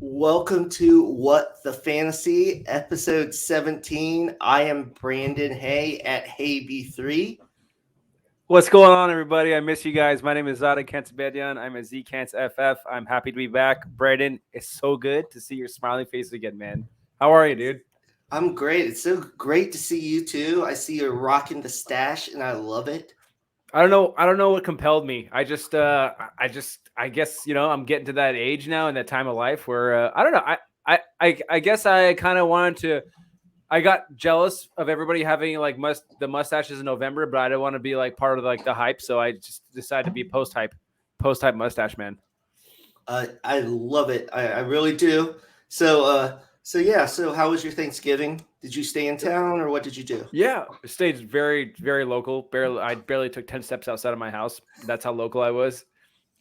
Welcome to What the Fantasy, episode 17. I am Brandon Hay at HayB3. What's going on, everybody? I miss you guys. My name is Zareh Kantsbedian. I'm a ZKantsFF. I'm happy to be back. Brandon, it's so good to see your smiling face again, man. How are you, dude? I'm great. It's so great to see you too. I see you're rocking the stash and I love it. I don't know. I don't know what compelled me. I guess I'm getting to that age now in that time of life where I don't know. I guess I kind of wanted to. I got jealous of everybody having like the mustaches in November, but I didn't want to be like part of like the hype, so I just decided to be post hype mustache man. I love it. I really do. So how was your Thanksgiving? Did you stay in town or what did you do? Yeah, it stayed very, very local. I barely took 10 steps outside of my house. That's how local I was.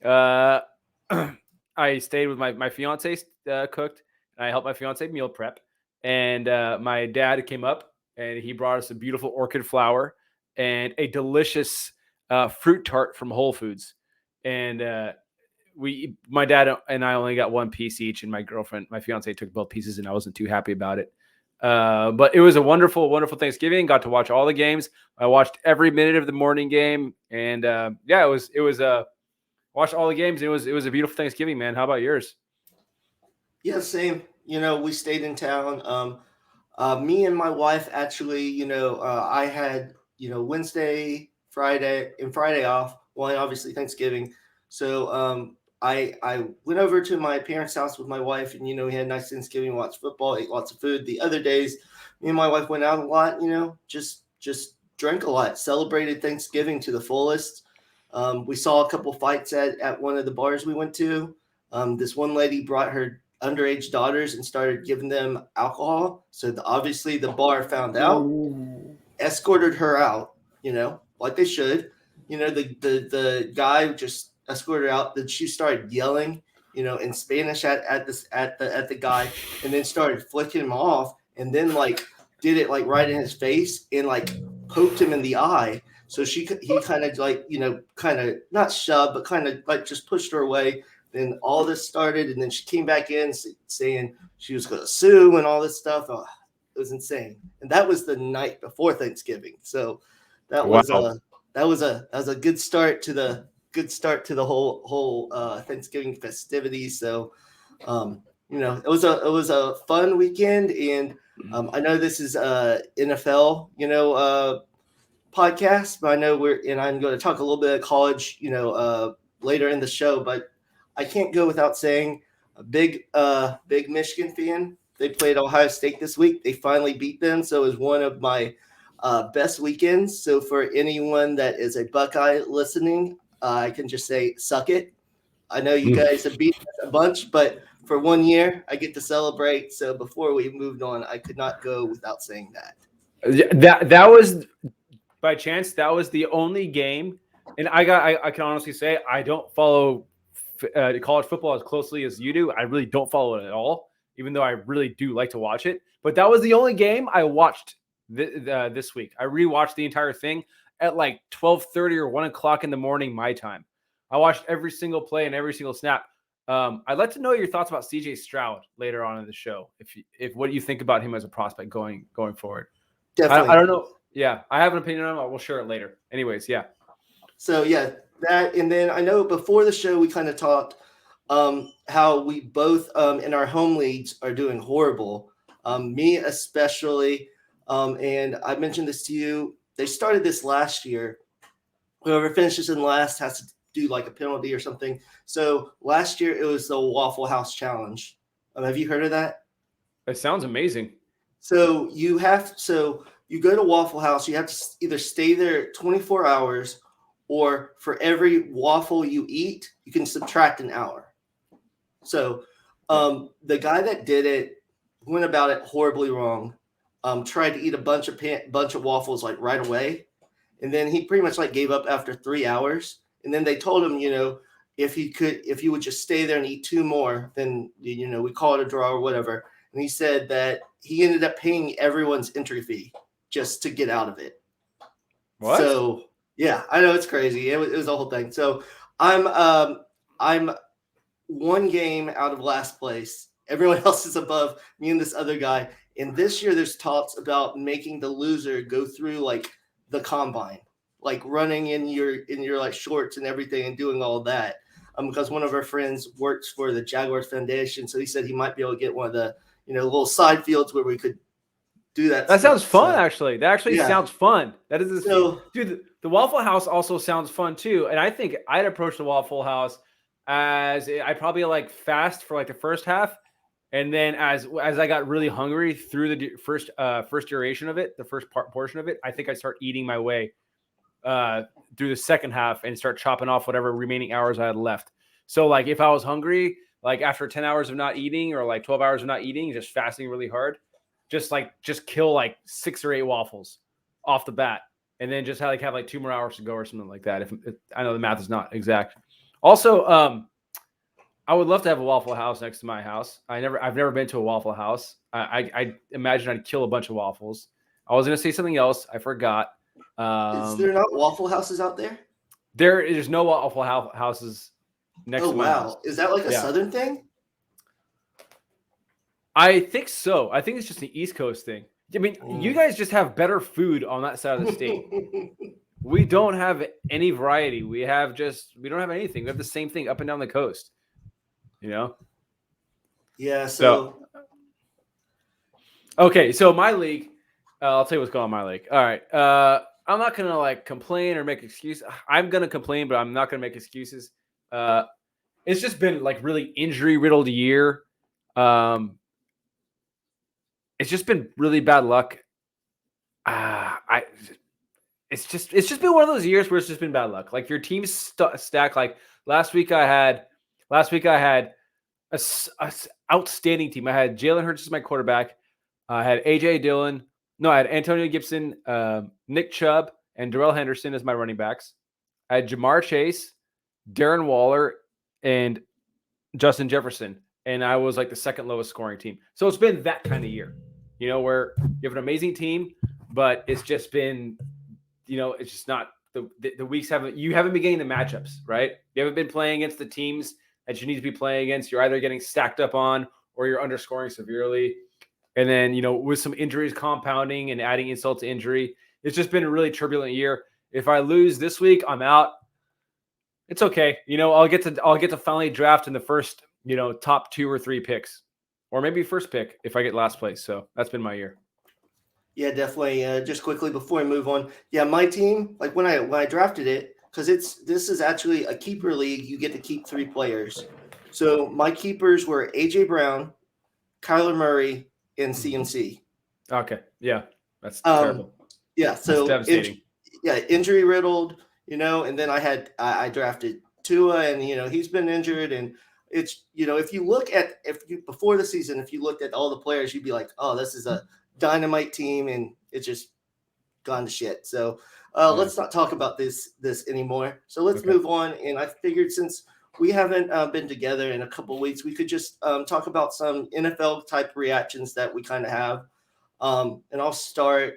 Uh, I stayed with my fiance, cooked, and I helped my fiance meal prep. And my dad came up and he brought us a beautiful orchid flower and a delicious fruit tart from Whole Foods. And my dad and I only got one piece each, and my fiance took both pieces, and I wasn't too happy about it. But it was a wonderful, wonderful Thanksgiving. Got to watch all the games. I watched every minute of the morning game, and it was watched all the games. It was a beautiful Thanksgiving, man. How about yours? Yeah, same. We stayed in town. Me and my wife actually, I had, Wednesday, Friday, and Friday off. Well, and obviously Thanksgiving. So I went over to my parents' house with my wife, and we had a nice Thanksgiving, watched football, ate lots of food. The other days, me and my wife went out a lot. Just drank a lot, celebrated Thanksgiving to the fullest. We saw a couple fights at one of the bars we went to. This one lady brought her underage daughters and started giving them alcohol. So obviously the bar found out, escorted her out, like they should. The guy just escorted her out. Then she started yelling, in Spanish at the guy, and then started flicking him off, and then like did it like right in his face and like poked him in the eye. So he kind of like kind of not shoved, but kind of like just pushed her away. Then all this started, and then she came back in saying she was going to sue and all this stuff. Oh, it was insane, and that was the night before Thanksgiving. So that was Wow. a good start to the whole Thanksgiving festivities. So it was a fun weekend, and I know this is NFL podcast, but I know I'm going to talk a little bit of college later in the show, but I can't go without saying a big Michigan fan. They played Ohio State this week. They finally beat them, so it was one of my best weekends. So for anyone that is a Buckeye listening, I can just say, suck it. I know you guys have beaten us a bunch, but for 1 year, I get to celebrate. So before we moved on, I could not go without saying that. That was by chance. That was the only game, and I can honestly say I don't follow college football as closely as you do. I really don't follow it at all, even though I really do like to watch it. But that was the only game I watched this week. I rewatched the entire thing at like 12:30 or 1 o'clock in the morning my time. I watched every single play and every single snap. I'd like to know your thoughts about CJ Stroud later on in the show. If what do you think about him as a prospect going forward? Definitely. I don't know. Yeah, I have an opinion on it. We'll share it later. Anyways, yeah. So yeah, that, and then I know before the show we kind of talked how we both in our home leagues are doing horrible. Me especially, and I mentioned this to you. They started this last year. Whoever finishes in last has to do like a penalty or something. So last year it was the Waffle House Challenge. Have you heard of that? It sounds amazing. So you go to Waffle House. You have to either stay there 24 hours, or for every waffle you eat, you can subtract an hour. So the guy that did it went about it horribly wrong. Tried to eat a bunch of waffles like right away, and then he pretty much like gave up after 3 hours. And then they told him, if he would just stay there and eat two more, then we call it a draw or whatever. And he said that he ended up paying everyone's entry fee just to get out of it. What? So yeah, I know it's crazy. It was a whole thing. So I'm one game out of last place, Everyone else is above me and this other guy. And this year, there's talks about making the loser go through like the combine, like running in your like shorts and everything and doing all that. Because one of our friends works for the Jaguars Foundation, so he said he might be able to get one of the little side fields where we could do that That sounds stuff. fun, So actually. That actually yeah, sounds fun. That is, so dude. The Waffle House also sounds fun too. And I think I'd approach the Waffle House as I probably like fast for like the first half, and then as I got really hungry through the first duration of it, the first portion of it, I think I start eating my way through the second half and start chopping off whatever remaining hours I had left. So like if I was hungry, like after 10 hours of not eating or like 12 hours of not eating, just fasting really hard, just kill like 6 or 8 waffles off the bat, and then just have like 2 more hours to go or something like that. If I know the math is not exact. Also, I would love to have a Waffle House next to my house. I've never been to a Waffle House. I imagine I'd kill a bunch of waffles. I was gonna say something else. I forgot. is there not Waffle Houses out there? There's no Waffle Houses next Oh to my house. wow, is that like a Yeah. Southern thing? I think so. I think it's just an East Coast thing. I mean, you guys just have better food on that side of the state. We don't have any variety. We don't have anything. We have the same thing up and down the coast. Yeah. So okay. So my league, I'll tell you what's going on in my league. All right. I'm not gonna like complain or make excuses. I'm gonna complain, but I'm not gonna make excuses. It's just been like really injury riddled year. It's just been really bad luck. It's just been one of those years where it's just been bad luck. Like your team's stacked. Like last week I had a outstanding team. I had Jalen Hurts as my quarterback. I had AJ Dillon. No, I had Antonio Gibson, Nick Chubb, and Darrell Henderson as my running backs. I had Jamar Chase, Darren Waller, and Justin Jefferson. And I was like the second lowest scoring team. So it's been that kind of year, where you have an amazing team, but it's just been, it's just not the weeks you haven't been getting the matchups, right? You haven't been playing against the teams that you need to be playing against. You're either getting stacked up on or you're underscoring severely. And then, with some injuries compounding and adding insult to injury, it's just been a really turbulent year. If I lose this week, I'm out. It's okay. I'll get to finally draft in the first, top 2 or 3 picks, or maybe first pick if I get last place. So that's been my year. Yeah, definitely. Just quickly before I move on, yeah, my team, like when I drafted it, because this is actually a keeper league. You get to keep 3 players. So my keepers were AJ Brown, Kyler Murray, and CMC. Okay, yeah, that's terrible. Yeah, so that's devastating. Injury riddled, and then I drafted Tua, and he's been injured, and it's if you before the season, if you looked at all the players, you'd be like, oh, this is a dynamite team, and it's just gone to shit. So let's not talk about this anymore. So let's move on. And I figured since we haven't been together in a couple of weeks, we could just talk about some NFL type reactions that we kind of have. And I'll start.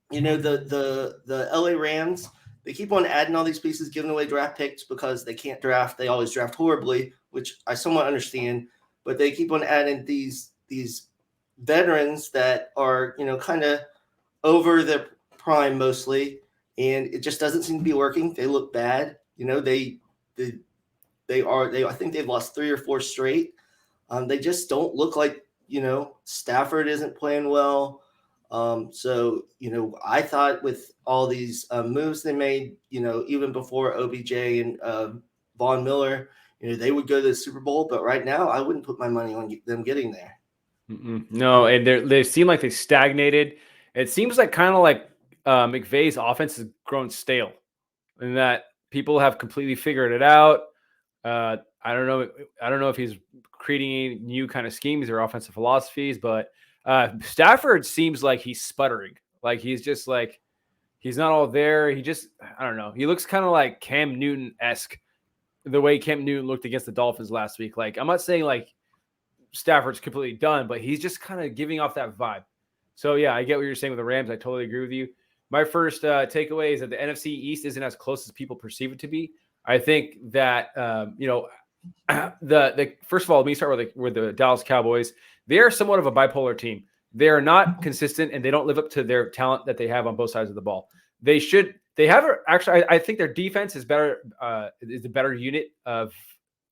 The LA Rams, they keep on adding all these pieces, giving away draft picks because they can't draft. They always draft horribly, which I somewhat understand. But they keep on adding these veterans that are kind of over their prime mostly, and it just doesn't seem to be working. They look bad. I think they've lost 3 or 4 straight. They just don't look like Stafford isn't playing well. So I thought with all these moves they made, even before OBJ and Von Miller, they would go to the Super Bowl. But right now, I wouldn't put my money on them getting there. No, and they seem like they stagnated. It seems like kind of like McVay's offense has grown stale, and that people have completely figured it out. I don't know if he's creating new kind of schemes or offensive philosophies, but Stafford seems like he's sputtering. Like he's just like he's not all there. I don't know. He looks kind of like Cam Newton-esque, the way Cam Newton looked against the Dolphins last week. Like I'm not saying like Stafford's completely done, but he's just kind of giving off that vibe. So yeah, I get what you're saying with the Rams. I totally agree with you. My first takeaway is that the NFC East isn't as close as people perceive it to be. I think that the first of all, let me start with the Dallas Cowboys. They are somewhat of a bipolar team. They are not consistent, and they don't live up to their talent that they have on both sides of the ball. They should. They have actually. I think their defense is better. Is the better unit of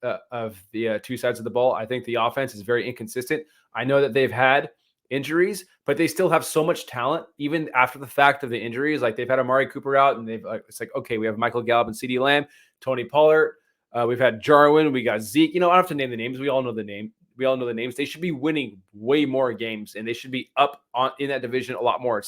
the two sides of the ball. I think the offense is very inconsistent. I know that they've had injuries, but they still have so much talent, even after the fact of the injuries. Like they've had Amari Cooper out, and it's like, okay, we have Michael Gallup and CeeDee Lamb, Tony Pollard. We've had Jarwin. We got Zeke. I don't have to name the names. We all know the name. We all know the names. They should be winning way more games, and they should be up in that division a lot more.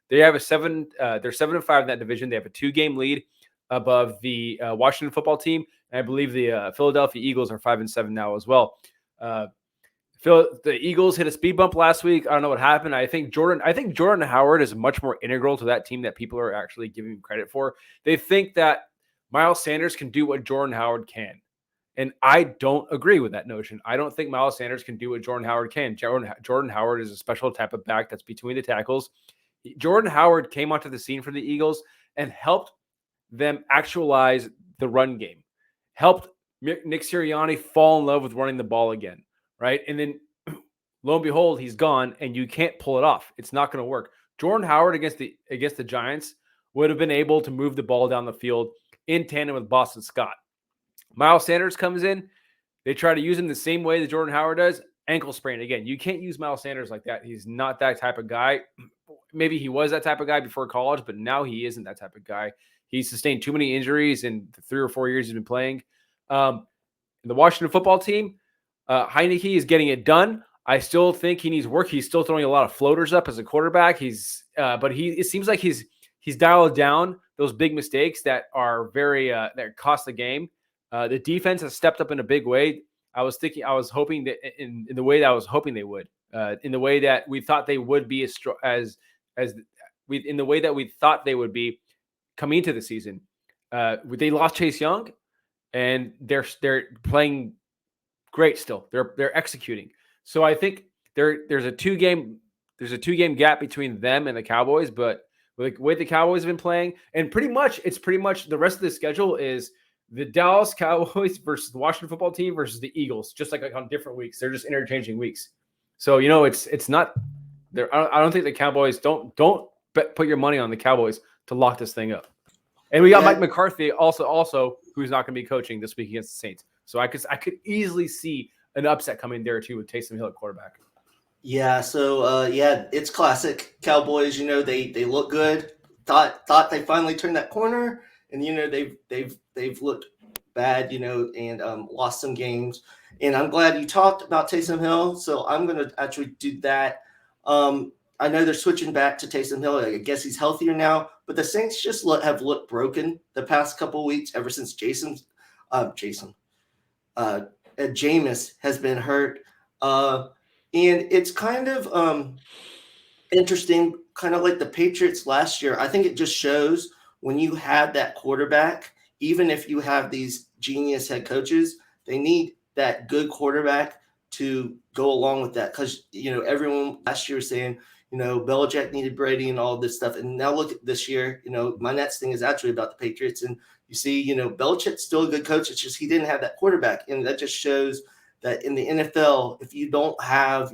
They have a 7. They're 7-5 in that division. They have a 2-game lead above the Washington football team, and I believe the Philadelphia Eagles are 5-7 now as well. The Eagles hit a speed bump last week. I don't know what happened. I think Jordan Howard is much more integral to that team that people are actually giving him credit for. They think that Miles Sanders can do what Jordan Howard can. And I don't agree with that notion. I don't think Miles Sanders can do what Jordan Howard can. Jordan Howard is a special type of back that's between the tackles. Jordan Howard came onto the scene for the Eagles and helped them actualize the run game, helped Nick Sirianni fall in love with running the ball again, right? And then lo and behold, he's gone, and you can't pull it off. It's not going to work. Jordan Howard against the Giants would have been able to move the ball down the field in tandem with Boston Scott. Miles Sanders comes in. They try to use him the same way that Jordan Howard does. Ankle sprain. Again, you can't use Miles Sanders like that. He's not that type of guy. Maybe he was that type of guy before college, but now he isn't that type of guy. He's sustained too many injuries in the 3 or 4 years he's been playing. The Washington football team, Heineke is getting it done. I still think he needs work. He's still throwing a lot of floaters up as a quarterback. But it seems like he's dialed down those big mistakes that are very that cost the game. The defense has stepped up in a big way. I was hoping that in the way that I was hoping they would, in the way that we thought they would be in the way that we thought they would be coming into the season. They lost Chase Young, and they're playing great still. They're executing. So I think there's a 2-game gap between them and the Cowboys, but with the way the Cowboys have been playing, and pretty much the rest of the schedule is the Dallas Cowboys versus the Washington football team versus the Eagles, just like on different weeks. They're just interchanging weeks. So, it's not there. I don't think the Cowboys don't put your money on the Cowboys to lock this thing up. And we got Mike McCarthy also who's not going to be coaching this week against the Saints. So I could easily see an upset coming there too with Taysom Hill at quarterback. Yeah, so it's classic Cowboys. They look good. Thought they finally turned that corner, and they've looked bad. And lost some games. And I'm glad you talked about Taysom Hill. So I'm going to actually do that. I know they're switching back to Taysom Hill. I guess he's healthier now, but the Saints just have looked broken the past couple of weeks ever since Jameis has been hurt. And it's kind of interesting, kind of like the Patriots last year. I think it just shows when you have that quarterback, even if you have these genius head coaches, they need that good quarterback to go along with that. Because, everyone last year was saying, Belichick needed Brady and all this stuff. And now look at this year, my next thing is actually about the Patriots. And you see, Belichick's still a good coach. It's just he didn't have that quarterback. And that just shows that in the NFL, if you don't have,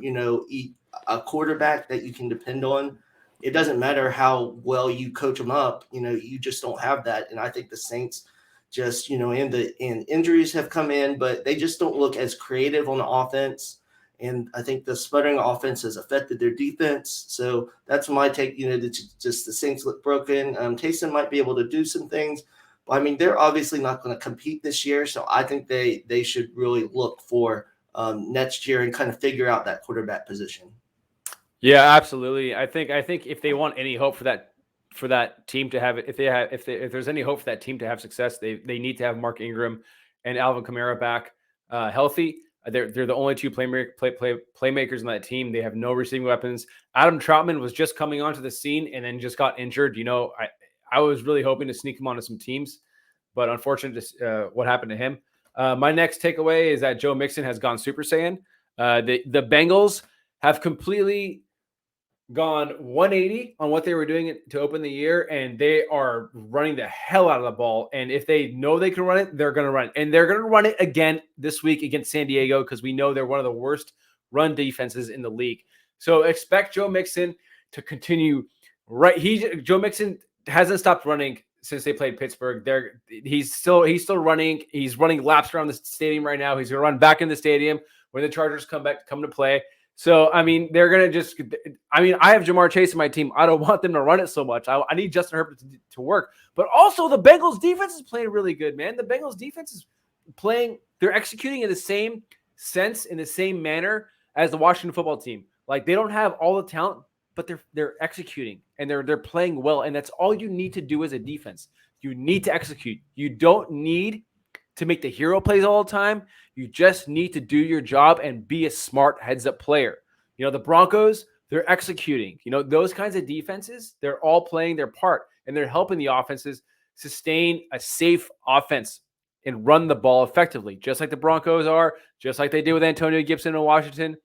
a quarterback that you can depend on, it doesn't matter how well you coach them up. You just don't have that. And I think the Saints just, and injuries have come in, but they just don't look as creative on the offense. And I think the sputtering offense has affected their defense. So that's my take. Just the Saints look broken. Taysom might be able to do some things, but I mean, they're obviously not going to compete this year. So I think they should really look for next year and kind of figure out that quarterback position. Yeah, absolutely. I think if they want any hope for that team to have it, if there's any hope for that team to have success, they need to have Mark Ingram and Alvin Kamara back healthy. They're the only two playmakers on that team. They have no receiving weapons. Adam Troutman was just coming onto the scene and then just got injured. I was really hoping to sneak him onto some teams, but unfortunately, what happened to him. My next takeaway is that Joe Mixon has gone Super Saiyan. The Bengals have completely gone 180 on what they were doing to open the year, and they are running the hell out of the ball. And if they know they can run it, they're going to run it. And they're going to run it again this week against San Diego because we know they're one of the worst run defenses in the league. So expect Joe Mixon to continue. Joe Mixon hasn't stopped running since they played Pittsburgh. He's still running. He's running laps around the stadium right now. He's going to run back in the stadium when the Chargers come to play. So, I mean, they're going to I have Jamar Chase in my team. I don't want them to run it so much. I need Justin Herbert to work. But also, the Bengals defense is playing really good, man. The Bengals defense is playing, they're executing in the same sense, in the same manner as the Washington football team. Like, they don't have all the talent, but they're executing, and they're playing well. And that's all you need to do as a defense. You need to execute. You don't need to make the hero plays all the time. You just need to do your job and be a smart heads-up player. You know, the Broncos, they're executing. You know, those kinds of defenses, they're all playing their part, and they're helping the offenses sustain a safe offense and run the ball effectively, just like the Broncos are, just like they did with Antonio Gibson in Washington.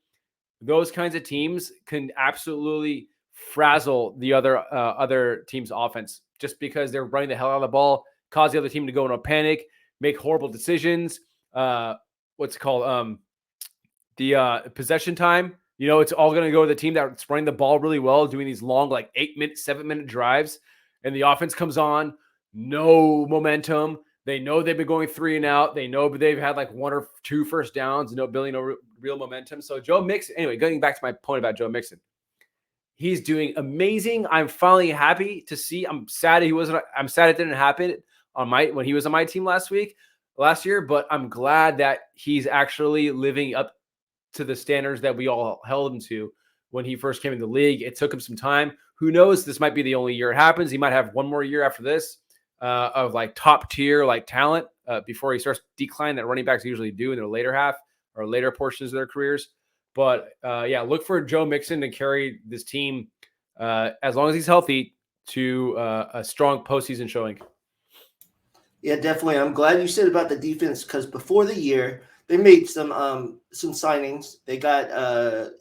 Those kinds of teams can absolutely frazzle the other team's offense just because they're running the hell out of the ball, cause the other team to go into a panic, make horrible decisions. What's it called? The possession time. You know, it's all going to go to the team that's running the ball really well, doing these long, like 8-minute, 7-minute drives. And the offense comes on, no momentum. They know they've been going 3 and out. They know they've had like 1 or 2 first downs, building no real momentum. So Joe Mixon, anyway, going back to my point about Joe Mixon, he's doing amazing. I'm finally happy to see. I'm sad it didn't happen when he was on my team last year, but I'm glad that he's actually living up to the standards that we all held him to when he first came in the league. It took him some time. Who knows? This might be the only year it happens. He might have one more year after this of like top tier like talent before he starts declining that running backs usually do in their later half or later portions of their careers. But look for Joe Mixon to carry this team as long as he's healthy to a strong postseason showing. Yeah, definitely. I'm glad you said about the defense because before the year they made some signings. They got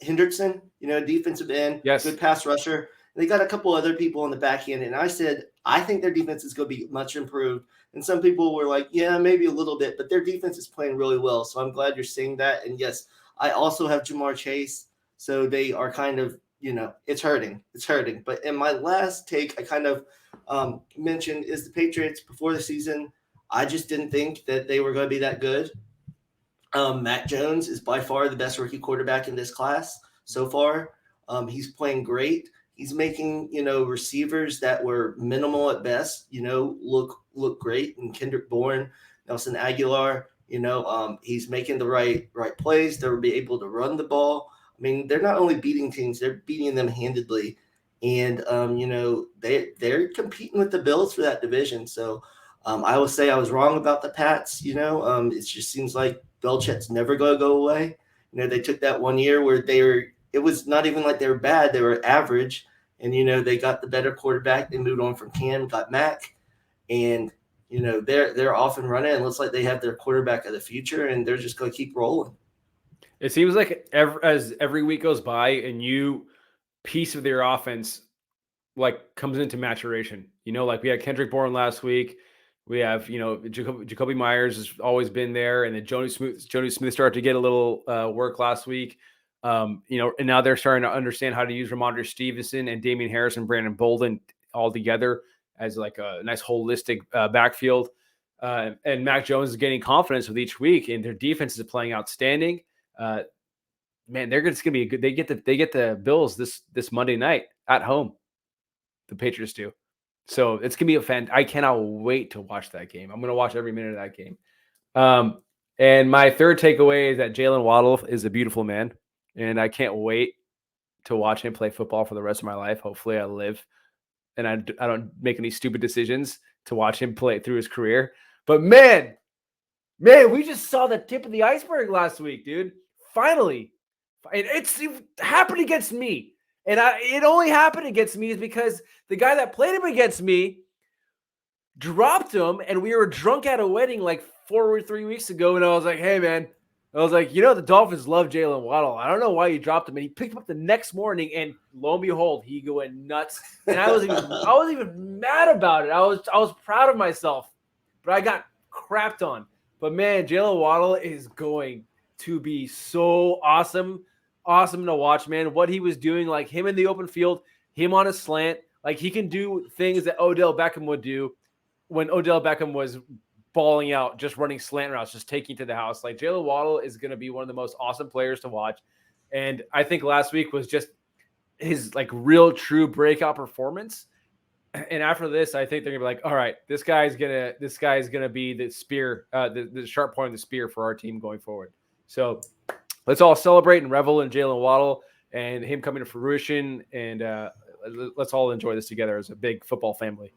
Hendrickson, defensive end, yes, good pass rusher. They got a couple other people on the back end, and I said I think their defense is going to be much improved. And some people were like, yeah, maybe a little bit, but their defense is playing really well. So I'm glad you're saying that. And yes, I also have Jamar Chase, so they are kind of, it's hurting. It's hurting. But in my last take, I kind of mentioned is the Patriots before the season. I just didn't think that they were going to be that good. Mac Jones is by far the best rookie quarterback in this class so far. He's playing great. He's making, receivers that were minimal at best, look great. And Kendrick Bourne, Nelson Aguilar, he's making the right plays. They'll be able to run the ball. I mean, they're not only beating teams, they're beating them handedly. And, they're competing with the Bills for that division. So I will say I was wrong about the Pats. It just seems like Belichick's never going to go away. They took that 1 year where it was not even like they were bad. They were average. And, they got the better quarterback. They moved on from Cam, got Mac. And, they're off and running. It looks like they have their quarterback of the future, and they're just going to keep rolling. It seems like as every week goes by, a new piece of their offense like comes into maturation. Like we had Kendrick Bourne last week. We have, Jacoby Myers has always been there, and then Jonnu Smith started to get a little work last week. And now they're starting to understand how to use Ramondre Stevenson and Damian Harris and Brandon Bolden all together as like a nice holistic backfield. And Mac Jones is getting confidence with each week, and their defense is playing outstanding. Man, they're just gonna be good. They get the Bills this Monday night at home. The Patriots do. So it's going to be I cannot wait to watch that game. I'm going to watch every minute of that game. And my third takeaway is that Jalen Waddle is a beautiful man, and I can't wait to watch him play football for the rest of my life. Hopefully I live and I don't make any stupid decisions to watch him play through his career. But man, we just saw the tip of the iceberg last week, dude. Finally. And it happened against me. And it only happened against me is because the guy that played him against me dropped him, and we were drunk at a wedding like 4 or 3 weeks ago. And I was like, hey, man, I was like, the Dolphins love Jalen Waddle. I don't know why you dropped him. And he picked him up the next morning, and lo and behold, he going nuts. And I wasn't even mad about it. I was proud of myself, but I got crapped on. But man, Jalen Waddle is going to be so awesome to watch, man. What he was doing, like him in the open field, him on a slant, like he can do things that Odell Beckham would do when Odell Beckham was balling out, just running slant routes, just taking to the house. Like Jalen Waddle is going to be one of the most awesome players to watch. And I think last week was just his like real true breakout performance. And after this, I think they're gonna be like, all right, this guy's gonna be the spear, the sharp point of the spear for our team going forward. So let's all celebrate and revel in Jalen Waddle and him coming to fruition, and let's all enjoy this together as a big football family.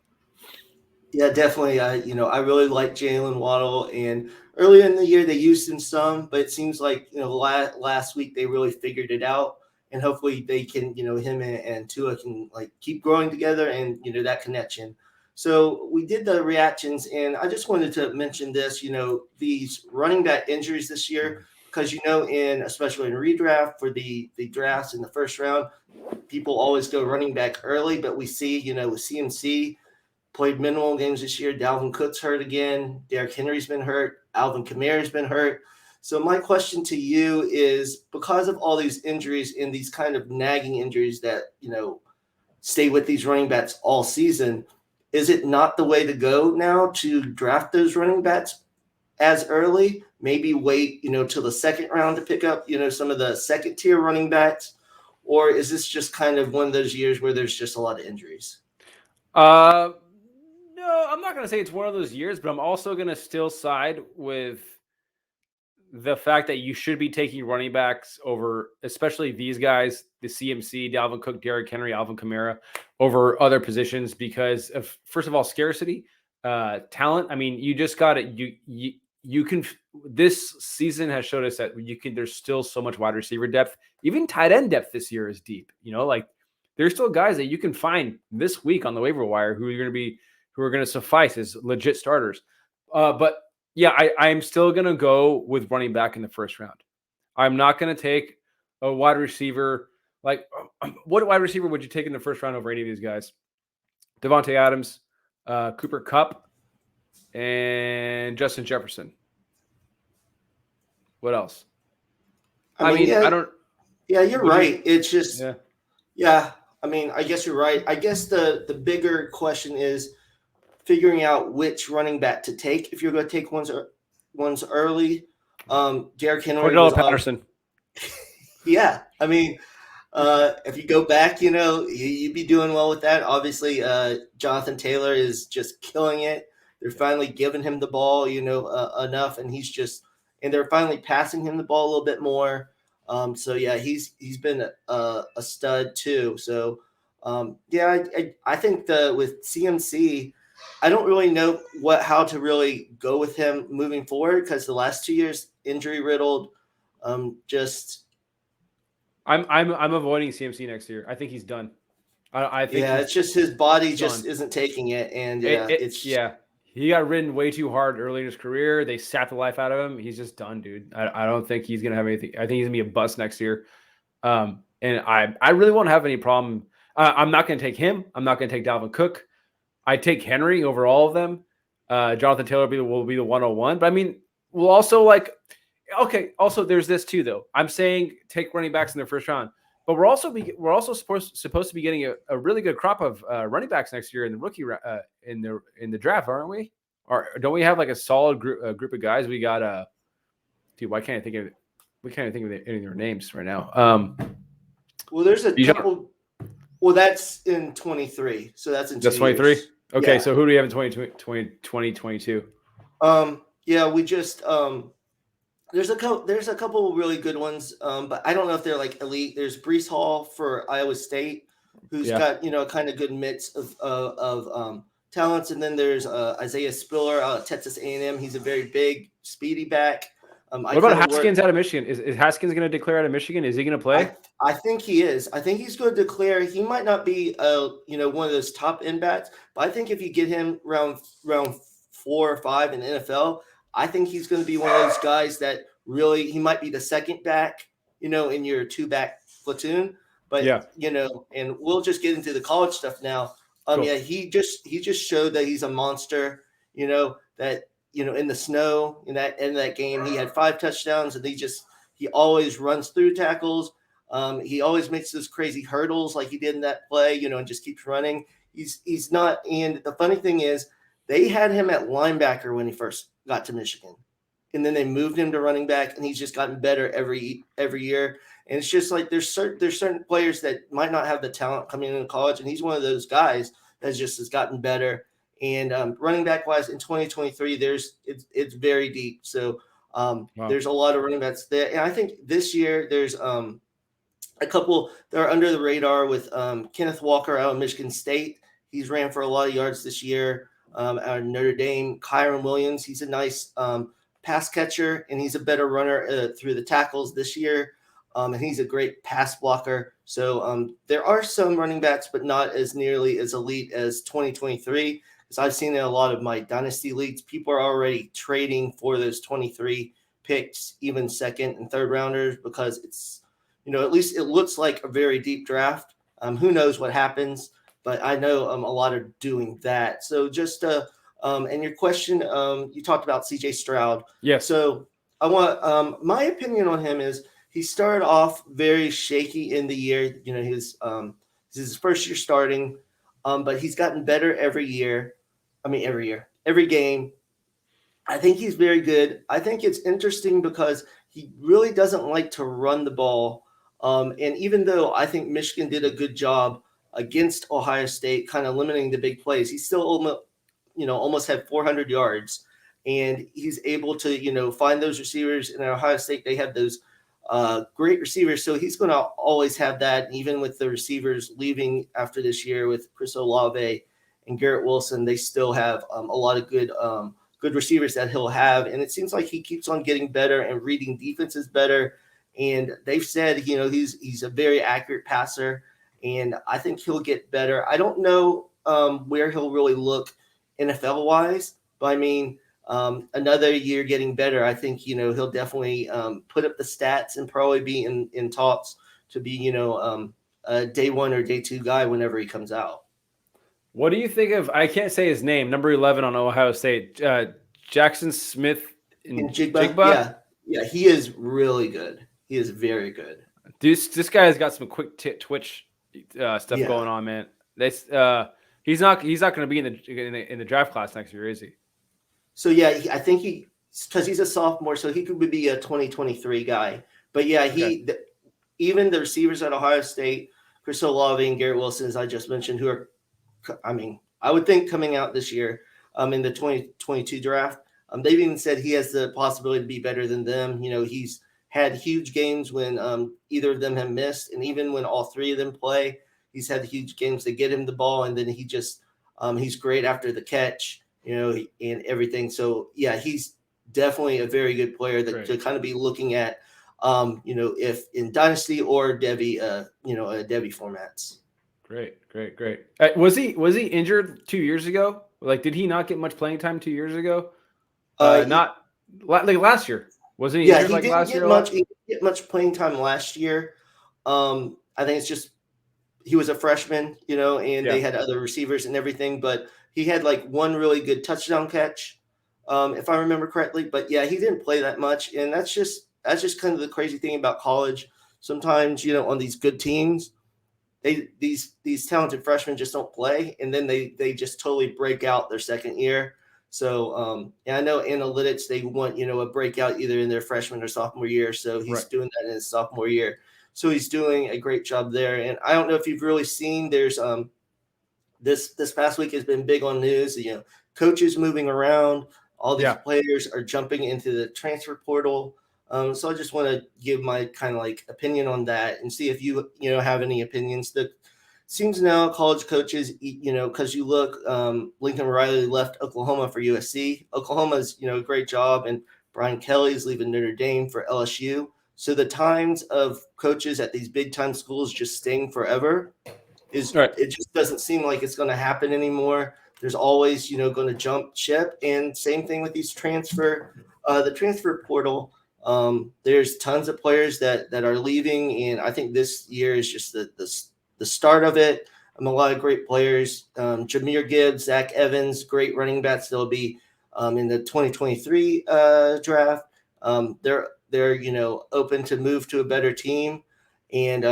Yeah, definitely. I really like Jalen Waddle, and earlier in the year they used him some, but it seems like last week they really figured it out, and hopefully they can, him and Tua can like keep growing together, and that connection. So we did the reactions, and I just wanted to mention this, these running back injuries this year, because especially in redraft for the drafts in the first round, people always go running back early, but we see, with CMC played minimal games this year. Dalvin Cook's hurt again. Derrick Henry's been hurt. Alvin Kamara's been hurt. So my question to you is, because of all these injuries and these kind of nagging injuries that, stay with these running backs all season, is it not the way to go now to draft those running backs as early? Maybe wait, till the second round to pick up, some of the second tier running backs? Or is this just kind of one of those years where there's just a lot of injuries? No, I'm not going to say it's one of those years, but I'm also going to still side with the fact that you should be taking running backs over, especially these guys, the CMC, Dalvin Cook, Derrick Henry, Alvin Kamara, over other positions because of, first of all, scarcity, talent. I mean, you just got it. You can. This season has showed us that you can. There's still so much wide receiver depth. Even tight end depth this year is deep. Like there's still guys that you can find this week on the waiver wire who are going to suffice as legit starters. But yeah, I'm still going to go with running back in the first round. I'm not going to take a wide receiver. Like, what wide receiver would you take in the first round over any of these guys? Devontae Adams, Cooper Kupp, and Justin Jefferson. What else? I mean, I don't. Yeah, you're right. It's just, yeah. I mean, I guess you're right. I guess the bigger question is figuring out which running back to take if you're going to take ones early. Derrick Henry Cordell Patterson. Yeah, I mean, if you go back, you'd be doing well with that. Obviously, Jonathan Taylor is just killing it. They're finally giving him the ball, enough, and and they're finally passing him the ball a little bit more. So yeah, he's been a stud too. So yeah, I think with CMC, I don't really know how to really go with him moving forward because the last 2 years injury riddled. Just I'm avoiding CMC next year. I think he's done. I think it's just his body just isn't taking it, and he got ridden way too hard early in his career. They sapped the life out of him. He's just done, dude. I don't think he's gonna have anything. I think he's gonna be a bust next year. And I really won't have any problem. I'm not gonna take him. I'm not gonna take Dalvin Cook. I take Henry over all of them. Jonathan Taylor will be the 101. But I mean, we'll also okay. Also, there's this too, though. I'm saying take running backs in the first round, but we're also supposed to be getting a really good crop of running backs next year in the rookie in the draft, aren't we? Or don't we have like a solid group of guys? We got dude. Why can't I think of it? We can't even think of any of their names right now. Well, there's a couple. Well, that's in 23, so that's in 2 That's 23. years. Okay, Yeah. so who do we have in 2022? Yeah, we just there's a couple really good ones, but I don't know if they're like elite. There's Breece Hall for Iowa State, who's got a kind of good mix of talents, and then there's Isaiah Spiller out of Texas A&M. He's a very big, speedy back. What about Haskins out of Michigan? Is Haskins going to declare out of Michigan? Is he going to play? I think he is. I think he's going to declare. He might not be one of those top end bats, but I think if you get him round 4 or 5 in the NFL, I think he's going to be one of those guys that really, he might be the second back, in your two back platoon. But Yeah. and we'll just get into the college stuff now. Cool. Yeah, he just showed that he's a monster. That in the snow in that game, he had 5 touchdowns, and he always runs through tackles. He always makes those crazy hurdles like he did in that play, and just keeps running. He's not. And the funny thing is, they had him at linebacker when he first got to Michigan, and then they moved him to running back, and he's just gotten better every year. And it's just like there's certain players that might not have the talent coming into college, and he's one of those guys that just has gotten better. And running back wise in 2023, it's very deep. So Wow. there's a lot of running backs there, and I think this year there's a couple that are under the radar with Kenneth Walker out of Michigan State. He's ran for a lot of yards this year. Out of Notre Dame, Kyron Williams, he's a nice pass catcher, and he's a better runner through the tackles this year. And he's a great pass blocker. So there are some running backs, but not as nearly as elite as 2023. Because I've seen in a lot of my dynasty leagues, people are already trading for those 23 picks, even second and third rounders, because it's at least it looks like a very deep draft. Who knows what happens, but I know a lot are doing that. So just and your question, you talked about CJ Stroud. Yes. So I want my opinion on him is he started off very shaky in the year. He was this is his first year starting, but he's gotten better every year. I mean, every game. I think he's very good. I think it's interesting because he really doesn't like to run the ball. And even though I think Michigan did a good job against Ohio State, kind of limiting the big plays, he still almost had 400 yards, and he's able to find those receivers. In Ohio State, they have those great receivers, so he's going to always have that. And even with the receivers leaving after this year with Chris Olave and Garrett Wilson, they still have a lot of good receivers that he'll have. And it seems like he keeps on getting better and reading defenses better. And they've said, he's a very accurate passer, and I think he'll get better. I don't know where he'll really look NFL wise, but I mean, another year getting better, I think, he'll definitely put up the stats and probably be in talks to be, a day one or day two guy whenever he comes out. What do you think of? I can't say his name. Number 11 on Ohio State, Jackson Smith In Jigba, Jigba. Yeah, he is really good. He is very good. This guy has got some quick Twitch stuff Yeah. going on, man. He's not going to be in the draft class next year, is he? So yeah, I think because he's a sophomore, so he could be a 2023 guy. But yeah, even the receivers at Ohio State, Chris Olave and Garrett Wilson, as I just mentioned, who are, I would think coming out this year in the 2022 draft, they've even said he has the possibility to be better than them. He's had huge games when either of them have missed, and even when all three of them play, he's had huge games to get him the ball, and then he just he's great after the catch, and everything. So yeah, he's definitely a very good player to kind of be looking at, if in dynasty or Devy, Devy formats. Great. Was he injured 2 years ago? Like, did he not get much playing time 2 years ago? Not like last year. Wasn't he? Yeah, injured he like didn't last get year? much. He didn't get much playing time last year. I think it's just he was a freshman, and they had other receivers and everything. But he had like one really good touchdown catch, if I remember correctly. But yeah, he didn't play that much, and that's just kind of the crazy thing about college. Sometimes, on these good teams, these talented freshmen just don't play, and then they just totally break out their second year. So I know analytics, they want a breakout either in their freshman or sophomore year. So he's doing that in his sophomore year. So he's doing a great job there. And I don't know if you've really seen, there's this past week has been big on news. Coaches moving around, all these players are jumping into the transfer portal. So I just want to give my kind of like opinion on that and see if you have any opinions. That seems now college coaches, because you look, Lincoln Riley left Oklahoma for USC. Oklahoma's a great job, and Brian Kelly's leaving Notre Dame for LSU. So the times of coaches at these big time schools just staying forever it just doesn't seem like it's going to happen anymore. There's always going to jump ship, and same thing with these the transfer portal. There's tons of players that are leaving, and I think this year is just the start of it. A lot of great players. Jahmyr Gibbs, Zach Evans, great running backs. They'll be in the 2023 draft. They're open to move to a better team. And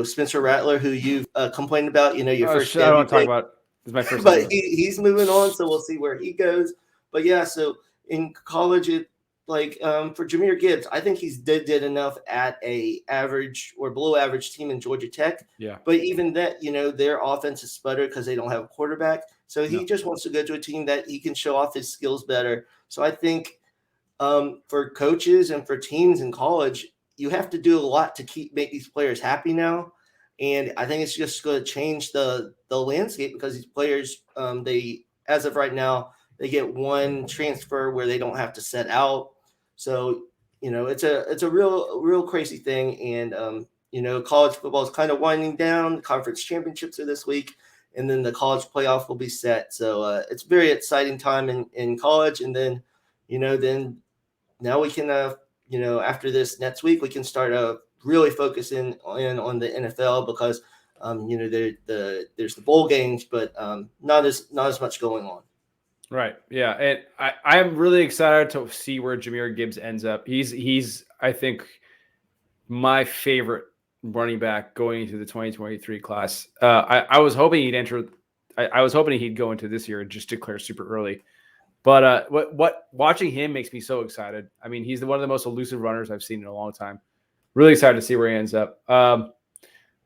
Spencer Rattler, who you've complained about, your Oh first shit! I don't debut want to talk pick, about. This is my first but ever. he's moving on, so we'll see where he goes. But yeah, so in college, for Jahmyr Gibbs, I think he's did enough at a average or below average team in Georgia Tech. Yeah. But even that, their offense is sputtered because they don't have a quarterback. So he No. just wants to go to a team that he can show off his skills better. So I think for coaches and for teams in college, you have to do a lot to make these players happy now. And I think it's just going to change the landscape because these players, they as of right now, they get one transfer where they don't have to set out. So it's a real crazy thing. And college football is kind of winding down. The conference championships are this week, and then the college playoff will be set. So it's a very exciting time in college. And then then now we can after this next week we can start really focusing on the NFL because there's the bowl games, but not as much going on. Right. Yeah. And I'm really excited to see where Jahmyr Gibbs ends up. He's I think my favorite running back going into the 2023 class. I was hoping he'd enter. I was hoping he'd go into this year and just declare super early. But what watching him makes me so excited. I mean, he's one of the most elusive runners I've seen in a long time. Really excited to see where he ends up.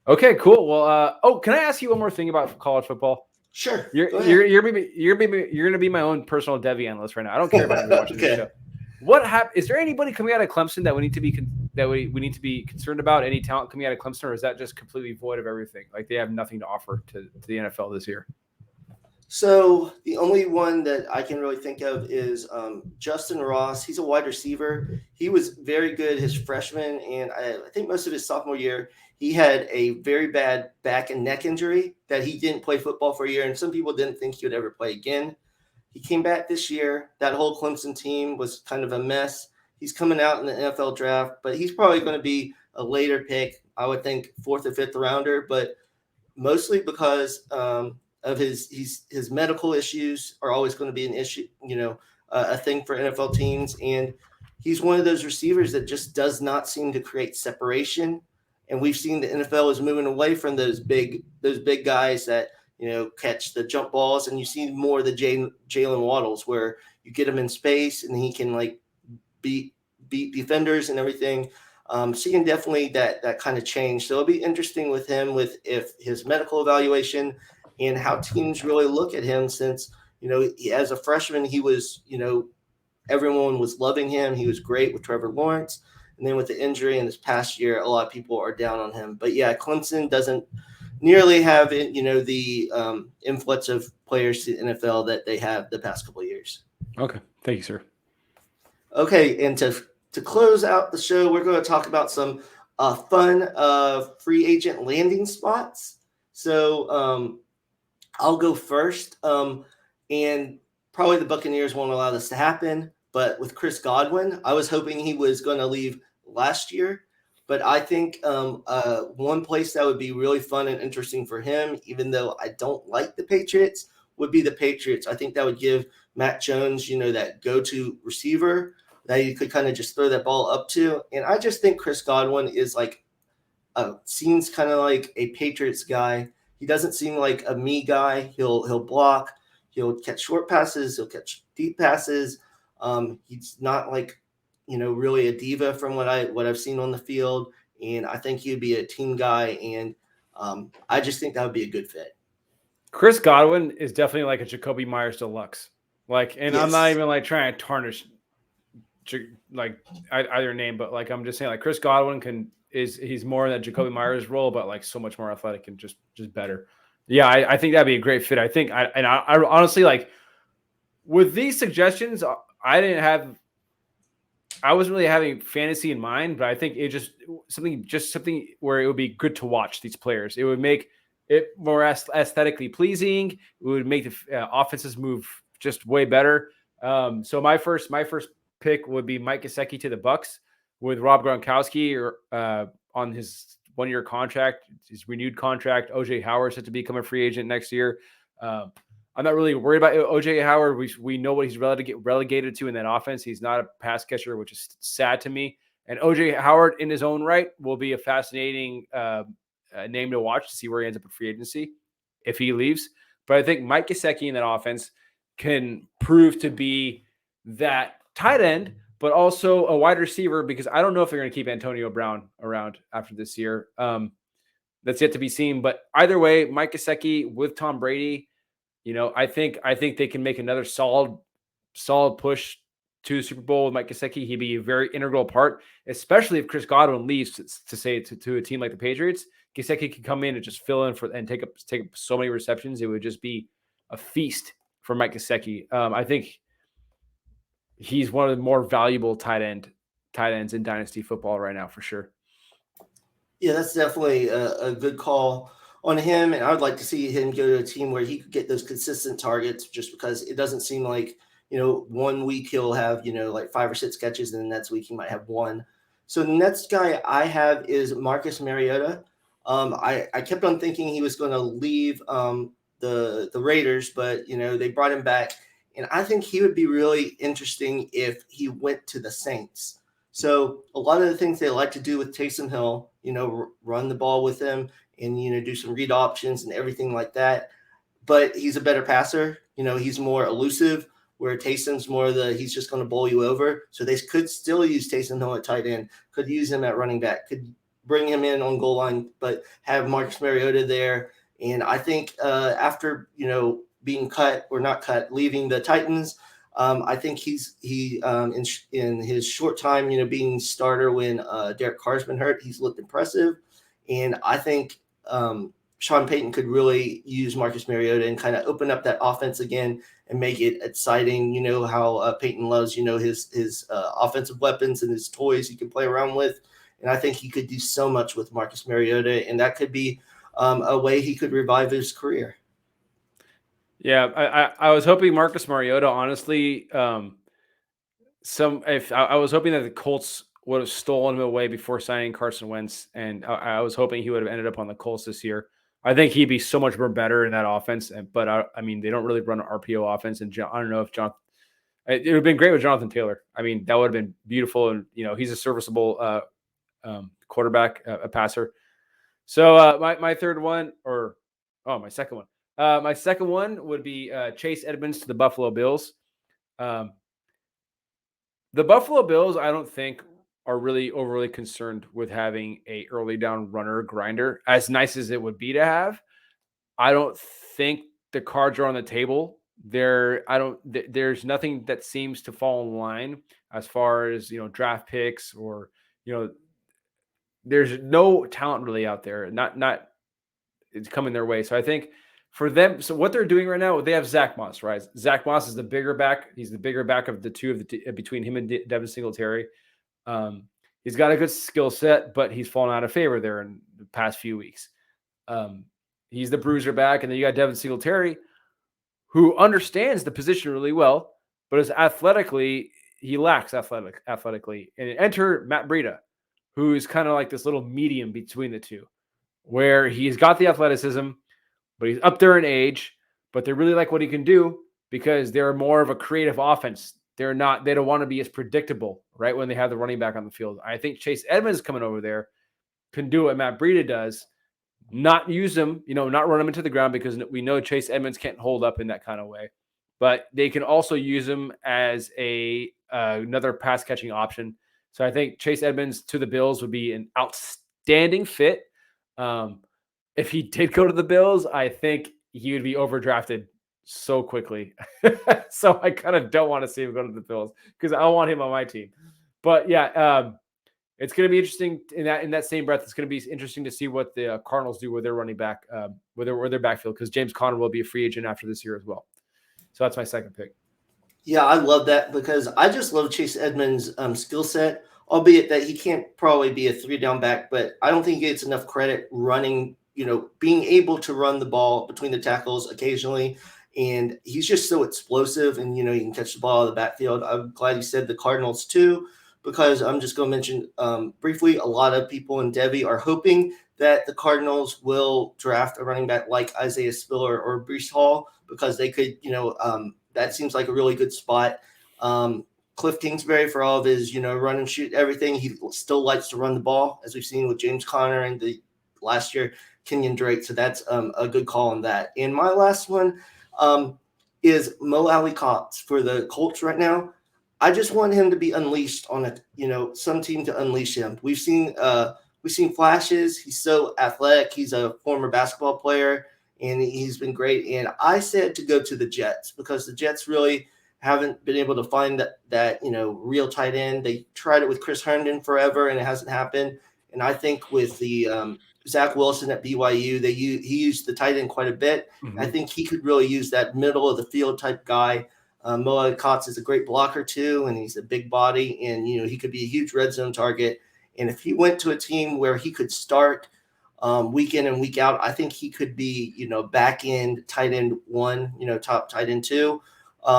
Okay, cool. Well, can I ask you one more thing about college football? Sure. You're gonna be my own personal Devi analyst right now. I don't care about anybody watching this show. What happened? Is there anybody coming out of Clemson that we need to be we need to be concerned about? Any talent coming out of Clemson, or is that just completely void of everything? Like they have nothing to offer to the NFL this year? So the only one that I can really think of is Justin Ross. He's a wide receiver. He was very good his freshman, and I think most of his sophomore year, he had a very bad back and neck injury that he didn't play football for a year, and some people didn't think he would ever play again. He came back this year. That whole Clemson team was kind of a mess. He's coming out in the NFL draft, but he's probably going to be a later pick. I would think 4th or 5th rounder, but mostly because of his medical issues are always going to be an issue, a thing for NFL teams. And he's one of those receivers that just does not seem to create separation. And we've seen the NFL is moving away from those big guys that, catch the jump balls. And you see more of the Jalen Waddles where you get him in space and he can beat defenders and everything. So you can definitely that kind of change. So it'll be interesting with him if his medical evaluation and how teams really look at him since, as a freshman, he was, everyone was loving him. He was great with Trevor Lawrence. And then with the injury in this past year, a lot of people are down on him. But yeah, Clemson doesn't nearly have the influx of players to the NFL that they have the past couple of years. Okay. Thank you, sir. Okay. And to close out the show, we're going to talk about some fun free agent landing spots. So I'll go first. And probably the Buccaneers won't allow this to happen. But with Chris Godwin, I was hoping he was going to leave last year. But I think one place that would be really fun and interesting for him, even though I don't like the Patriots, would be the Patriots. I think that would give Matt Jones, that go-to receiver that you could kind of just throw that ball up to. And I just think Chris Godwin is seems kind of like a Patriots guy. He doesn't seem like a me guy. He'll block. He'll catch short passes. He'll catch deep passes. He's not really a diva from what I've seen on the field. And I think he'd be a team guy. And I just think that would be a good fit. Chris Godwin is definitely like a Jacoby Myers deluxe. And Yes. I'm not even trying to tarnish either name, but I'm just saying Chris Godwin he's more in that Jacoby Myers role, but so much more athletic and just better. Yeah, I think that'd be a great fit. I think I honestly with these suggestions, I wasn't really having fantasy in mind, but I think it just something where it would be good to watch these players. It would make it more aesthetically pleasing. It would make the offenses move just way better. So my first pick would be Mike Gesicki to the Bucks. with Rob Gronkowski on his 1-year contract, his renewed contract. OJ Howard set to become a free agent next year. I'm not really worried about OJ Howard. We know what he's relegated to in that offense. He's not a pass catcher, which is sad to me. And OJ Howard, in his own right, will be a fascinating name to watch to see where he ends up in free agency if he leaves. But I think Mike Gesicki in that offense can prove to be that tight end, but also a wide receiver, because I don't know if they're going to keep Antonio Brown around after this year. That's yet to be seen. But either way, Mike Gesicki with Tom Brady, I think they can make another solid push to the Super Bowl with Mike Gesicki. He'd be a very integral part, especially if Chris Godwin leaves to a team like the Patriots. Gesicki can come in and just fill in and take up so many receptions. It would just be a feast for Mike Gesicki. I think he's one of the more valuable tight ends in dynasty football right now, for sure. Yeah, that's definitely a good call on him, and I would like to see him go to a team where he could get those consistent targets, just because it doesn't seem like, 1 week he'll have, like 5 or 6 catches, and the next week he might have 1. So the next guy I have is Marcus Mariota. I kept on thinking he was going to leave the Raiders, but they brought him back, and I think he would be really interesting if he went to the Saints. So a lot of the things they like to do with Taysom Hill, run the ball with him and do some read options and everything like that. But he's a better passer. He's more elusive, where Taysom's more he's just going to bowl you over. So they could still use Taysom Hill at tight end, could use him at running back, could bring him in on goal line, but have Marcus Mariota there. And I think after being cut or not cut, leaving the Titans, I think in his short time, being starter when Derek Carr's been hurt, he's looked impressive. And I think Sean Payton could really use Marcus Mariota and kind of open up that offense again and make it exciting. You know how Payton loves, his offensive weapons and his toys he can play around with. And I think he could do so much with Marcus Mariota, and that could be a way he could revive his career. Yeah, I was hoping Marcus Mariota, honestly, I was hoping that the Colts would have stolen him away before signing Carson Wentz, and I was hoping he would have ended up on the Colts this year. I think he'd be so much more better in that offense, but I mean, they don't really run an RPO offense, and I don't know if it would have been great with Jonathan Taylor. I mean, that would have been beautiful, and he's a serviceable quarterback, a passer. So my third one, my second one. My second one would be Chase Edmonds to the Buffalo Bills. The Buffalo Bills, I don't think, are really overly concerned with having a early down runner grinder, as nice as it would be to have. I don't think the cards are on the table. There's nothing that seems to fall in line as far as draft picks, or there's no talent really out there. Not it's coming their way. So I think for them, so what they're doing right now, they have Zach Moss, right? Zach Moss is the bigger back. He's the bigger back of the two between him and Devin Singletary. He's got a good skill set, but he's fallen out of favor there in the past few weeks. He's the bruiser back, and then you got Devin Singletary, who understands the position really well, but is he lacks athletically. And enter Matt Breida, who is kind of like this little medium between the two, where he's got the athleticism, but he's up there in age, but they really like what he can do because they're more of a creative offense. They don't want to be as predictable, right, when they have the running back on the field. I think Chase Edmonds coming over there can do what Matt Breida does, not use him, not run him into the ground, because we know Chase Edmonds can't hold up in that kind of way. But they can also use him as another pass catching option. So I think Chase Edmonds to the Bills would be an outstanding fit. If he did go to the Bills, I think he would be overdrafted so quickly. So I kind of don't want to see him go to the Bills because I want him on my team. But yeah, it's going to be interesting in that same breath. It's going to be interesting to see what the Cardinals do with their running back, with their backfield, because James Conner will be a free agent after this year as well. So that's my second pick. Yeah, I love that because I just love Chase Edmonds' skill set, albeit that he can't probably be a 3-down back, but I don't think he gets enough credit running, being able to run the ball between the tackles occasionally. And he's just so explosive, and, he can catch the ball out of the backfield. I'm glad you said the Cardinals too, because I'm just going to mention briefly, a lot of people in Debbie are hoping that the Cardinals will draft a running back like Isaiah Spiller or Brees Hall because they could, that seems like a really good spot. Cliff Kingsbury, for all of his, run and shoot everything, he still likes to run the ball, as we've seen with James Conner and the last year Kenyon Drake. So that's a good call on that. And my last one is Mo Alley Cox for the Colts right now. I just want him to be unleashed on some team to unleash him. We've seen flashes. He's so athletic. He's a former basketball player, and he's been great. And I said to go to the Jets because the Jets really haven't been able to find that real tight end. They tried it with Chris Herndon forever, and it hasn't happened. And I think with the Zach Wilson at BYU, he used the tight end quite a bit. Mm-hmm. I think he could really use that middle of the field type guy. Moa Cox is a great blocker too, and he's a big body, and he could be a huge red zone target. And if he went to a team where he could start week in and week out, I think he could be back end tight end one, top tight end two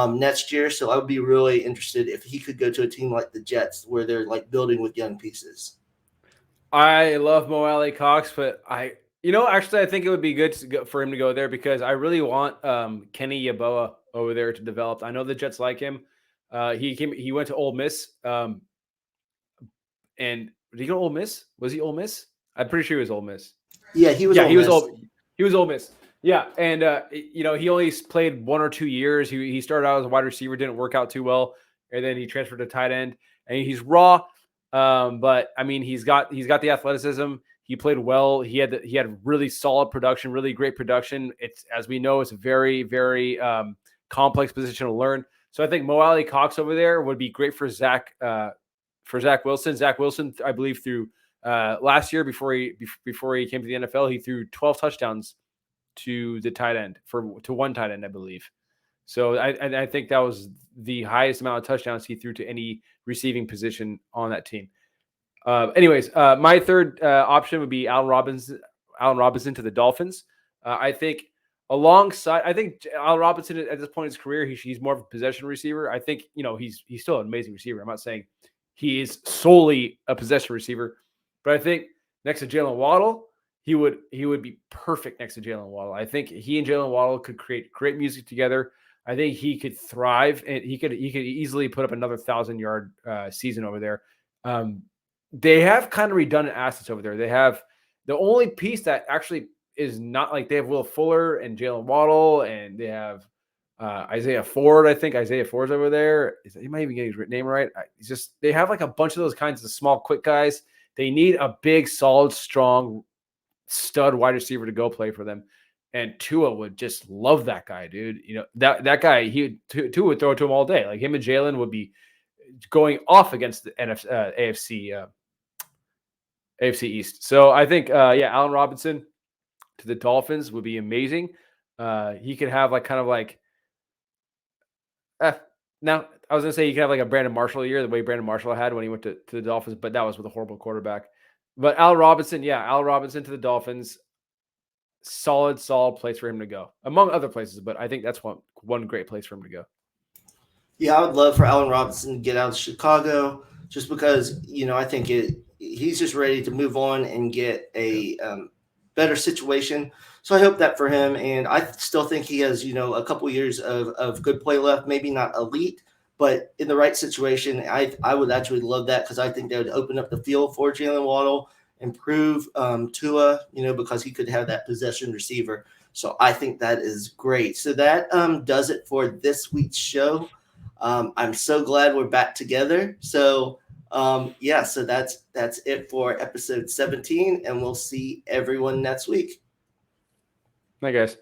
next year. So I would be really interested if he could go to a team like the Jets where they're like building with young pieces. I love Mo Alley Cox, but actually, I think it would be good for him to go there because I really want Kenny Yeboah over there to develop. I know the Jets like him. He went to Ole Miss, and did he go to Ole Miss? Was he Ole Miss? I'm pretty sure he was Ole Miss. Yeah, he was. Yeah, Ole he Miss. was he was Ole Miss. Yeah, and he only played 1 or 2 years. He started out as a wide receiver, didn't work out too well, and then he transferred to tight end. And he's raw, but I mean he's got the athleticism. He played well. He had really solid production, really great production. It's, as we know, it's a very very complex position to learn. So I think Mo Alley Cox over there would be great for Zach Wilson. Zach Wilson, I believe, through last year before he came to the NFL, he threw 12 touchdowns to the tight end to one tight end, I believe. So I think that was the highest amount of touchdowns he threw to any receiving position on that team. Anyways, my third option would be Allen Robinson to the Dolphins. I think Allen Robinson at this point in his career, he's more of a possession receiver. I think he's still an amazing receiver. I'm not saying he is solely a possession receiver, but I think next to Jalen Waddle, he would be perfect next to Jalen Waddle. I think he and Jalen Waddle could create great music together. I think he could thrive, and he could easily put up another 1,000-yard season over there. They have kind of redundant assets over there. They have the only piece that actually is not like they have Will Fuller and Jalen Waddle, and they have Isaiah Ford. I think Isaiah Ford's over there. He might even get his name right. They have like a bunch of those kinds of small, quick guys. They need a big, solid, strong stud wide receiver to go play for them. And Tua would just love that guy, dude. That guy, Tua would throw it to him all day. Like him and Jalen would be going off against the AFC East. So I think, Allen Robinson to the Dolphins would be amazing. He could have now I was gonna say he could have like a Brandon Marshall year, the way Brandon Marshall had when he went to the Dolphins, but that was with a horrible quarterback. But Allen Robinson to the Dolphins, solid place for him to go, among other places. But I think that's one great place for him to go. Yeah, I would love for Allen Robinson to get out of Chicago, just because I think he's just ready to move on and get a better situation. So I hope that for him, and I still think he has a couple years of good play left. Maybe not elite, but in the right situation, I would actually love that because I think that would open up the field for Jalen Waddle, improve Tua, because he could have that possession receiver. So I think that is great. So that does it for this week's show. I'm so glad we're back together. So so that's it for episode 17, and we'll see everyone next week. Hi guys.